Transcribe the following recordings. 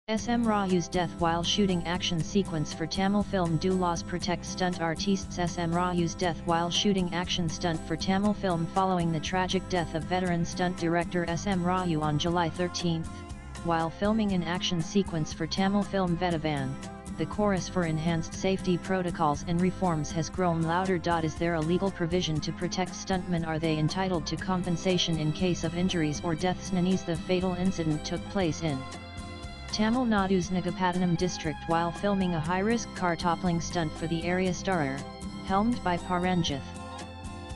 SM Rajus death while shooting action sequence for Tamil film. Do laws protect stunt artists? SM Rajus death while shooting action stunt for Tamil film following the tragic death of veteran stunt director SM Raju on July 13, while filming an action sequence for Tamil film Vedavan. The chorus for enhanced safety protocols and reforms has grown louder. Is there a legal provision to protect stuntmen? Are they entitled to compensation in case of injuries or deaths? Nanese the fatal incident took place in Tamil Nadu's Nagapattinam district while filming a high-risk car-toppling stunt for the area starer, helmed by Paranjith.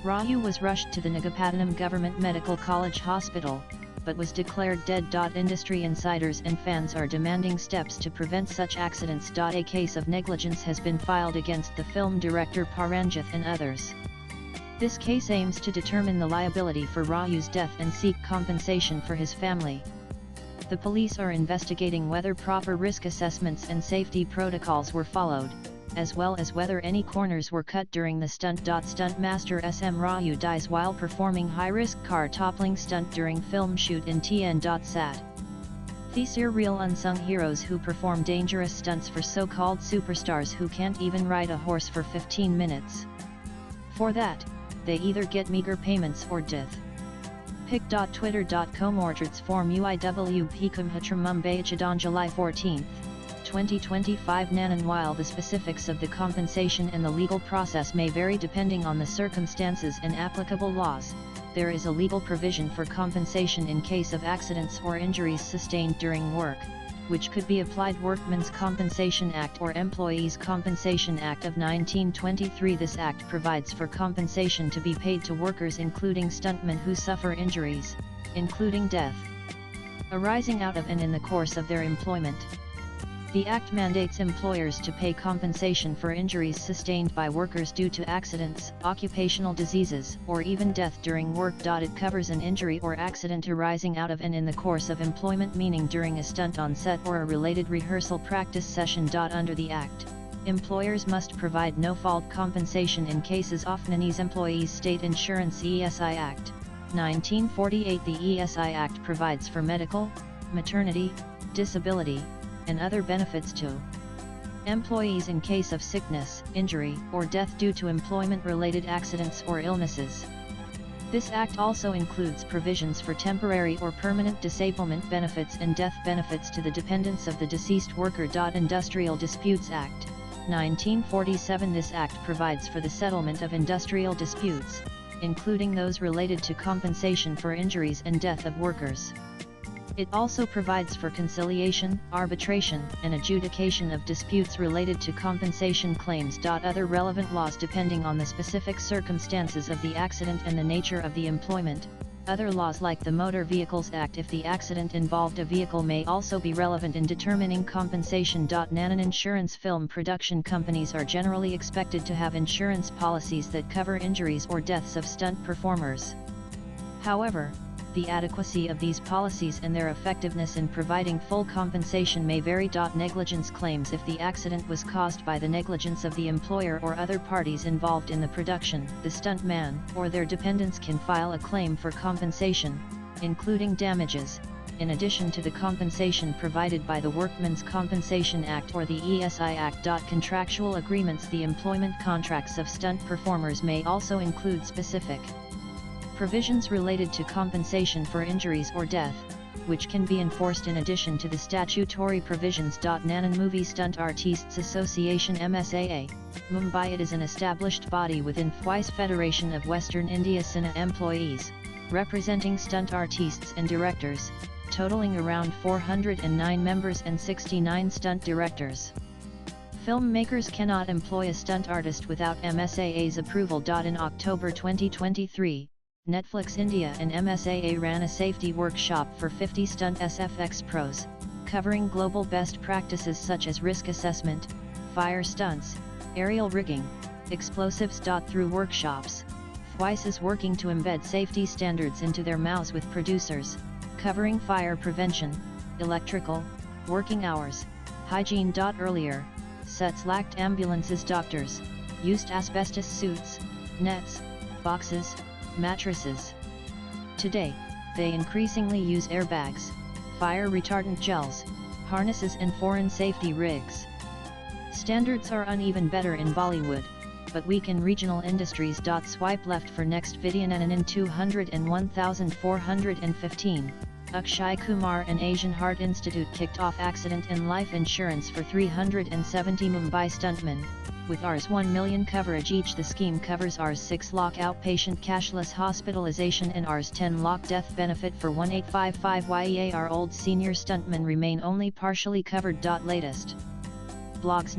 Raju was rushed to the Nagapattinam Government Medical College Hospital, but was declared dead. Industry insiders and fans are demanding steps to prevent such accidents. A case of negligence has been filed against the film director Paranjith and others. This case aims to determine the liability for Raju's death and seek compensation for his family. The police are investigating whether proper risk assessments and safety protocols were followed, as well as whether any corners were cut during the stunt. Stunt master SM Raju dies while performing high-risk car-toppling stunt during film shoot in TN. Sad. These are real unsung heroes who perform dangerous stunts for so-called superstars who can't even ride a horse for 15 minutes. For that, they either get meager payments or death. pic.twitter.com Orchards form UIWP Kumhatram Mumbai on July 14, 2025 Nanan. While the specifics of the compensation and the legal process may vary depending on the circumstances and applicable laws, there is a legal provision for compensation in case of accidents or injuries sustained during work, which could be applied Workmen's Compensation Act or Employees Compensation Act of 1923. This act provides for compensation to be paid to workers including stuntmen who suffer injuries, including death, arising out of and in the course of their employment. The Act mandates employers to pay compensation for injuries sustained by workers due to accidents, occupational diseases, or even death during work. It covers an injury or accident arising out of and in the course of employment, meaning during a stunt on set or a related rehearsal practice session. Under the Act, employers must provide no-fault compensation in cases of Nanese Employees State Insurance ESI Act, 1948. The ESI Act provides for medical, maternity, disability, and other benefits to employees in case of sickness, injury, or death due to employment-related accidents or illnesses. This Act also includes provisions for temporary or permanent disablement benefits and death benefits to the dependents of the deceased worker. Industrial Disputes Act, 1947. This Act provides for the settlement of industrial disputes, including those related to compensation for injuries and death of workers. It also provides for conciliation, arbitration, and adjudication of disputes related to compensation claims. Other relevant laws depending on the specific circumstances of the accident and the nature of the employment. Other laws like the Motor Vehicles Act, if the accident involved a vehicle, may also be relevant in determining compensation. Nanan insurance. Film production companies are generally expected to have insurance policies that cover injuries or deaths of stunt performers. However, the adequacy of these policies and their effectiveness in providing full compensation may vary. Negligence claims. If the accident was caused by the negligence of the employer or other parties involved in the production, the stuntman or their dependents can file a claim for compensation, including damages, in addition to the compensation provided by the Workmen's Compensation Act or the ESI Act. Contractual agreements. The employment contracts of stunt performers may also include specific provisions related to compensation for injuries or death, which can be enforced in addition to the statutory provisions. Nanan Movie Stunt Artists Association MSAA, Mumbai. It is an established body within FWICE Federation of Western India Cine employees, representing stunt artists and directors, totaling around 409 members and 69 stunt directors. Filmmakers cannot employ a stunt artist without MSAA's approval. In October 2023, Netflix India and MSAA ran a safety workshop for 50 stunt SFX pros, covering global best practices such as risk assessment, fire stunts, aerial rigging, explosives. Through workshops, FWICE is working to embed safety standards into their MOUs with producers, covering fire prevention, electrical, working hours, hygiene. Earlier, sets lacked ambulances. Doctors used asbestos suits, nets, boxes, mattresses. Today, they increasingly use airbags, fire retardant gels, harnesses and foreign safety rigs. Standards are uneven better in Bollywood, but weak in regional industries. Swipe left for next video. In 201,415, Akshay Kumar and Asian Heart Institute kicked off accident and life insurance for 370 Mumbai stuntmen, with Rs 1 million coverage each. The scheme covers Rs 6 lakh outpatient cashless hospitalization and Rs 10 lakh death benefit for 1855 YEAR. Old senior stuntmen remain only partially covered. Latest blogs.